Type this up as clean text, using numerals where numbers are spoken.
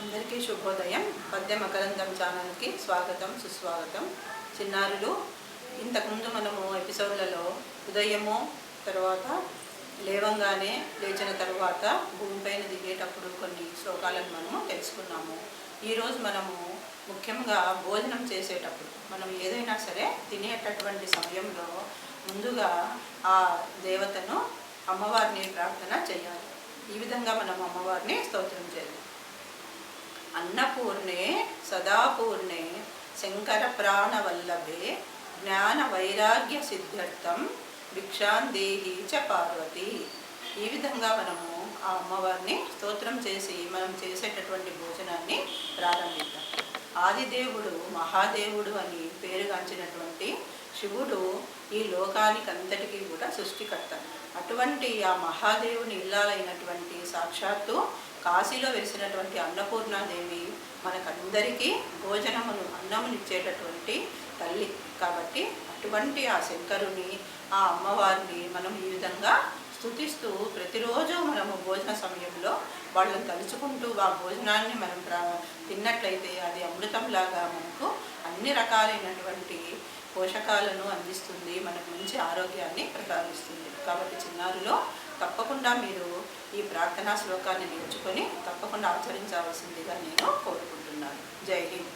అందరికీ శుభోదయం. పద్య మకరందం ఛానల్కి స్వాగతం, సుస్వాగతం. చిన్నారులు, ఇంతకుముందు మనము ఎపిసోడ్లలో ఉదయము తర్వాత లేవంగానే లేచిన తర్వాత భూమిపైన దిగేటప్పుడు కొన్ని శ్లోకాలను మనము తెలుసుకున్నాము. ఈరోజు మనము ముఖ్యంగా భోజనం చేసేటప్పుడు మనం ఏదైనా సరే తినేటటువంటి సమయంలో ముందుగా ఆ దేవతను అమ్మవారిని ప్రార్థన చేయాలి. ఈ విధంగా మనం అమ్మవారిని స్తోత్రం చేయాలి. అన్నపూర్ణే సదాపూర్ణే శంకర ప్రాణవల్లభే జ్ఞాన వైరాగ్య సిద్ధార్థం భిక్షాందేహి చ పార్వతి. ఈ విధంగా మనము ఆ అమ్మవారిని స్తోత్రం చేసి మనం చేసేటటువంటి భోజనాన్ని ప్రారంభిద్దాం. ఆదిదేవుడు మహాదేవుడు అని పేరుగాంచినటువంటి శివుడు ఈ లోకానికి అంతటికీ కూడా సృష్టికర్త. అటువంటి ఆ మహాదేవుని ఇల్లాలైనటువంటి సాక్షాత్తు కాశీలో వెలిసినటువంటి అన్నపూర్ణాదేవి మనకందరికీ భోజనమును అన్నమునిచ్చేటటువంటి తల్లి కాబట్టి అటువంటి ఆ శంకరుని ఆ అమ్మవారిని మనం ఈ విధంగా స్తుతిస్తూ ప్రతిరోజు మనము భోజన సమయంలో వాళ్ళని తలుచుకుంటూ ఆ భోజనాన్ని మనం తిన్నట్లయితే అది అమృతంలాగా మనకు అన్ని రకాలైనటువంటి పోషకాలను అందిస్తుంది, మనకు మంచి ఆరోగ్యాన్ని ప్రసాదిస్తుంది. కాబట్టి చిన్నారులో తప్పకుండా మీరు ఈ ప్రార్థనా శ్లోకాన్ని నేర్చుకొని తప్పకుండా ఆచరించవలసిందిగా నేను కోరుకుంటున్నాను. జై హింద్.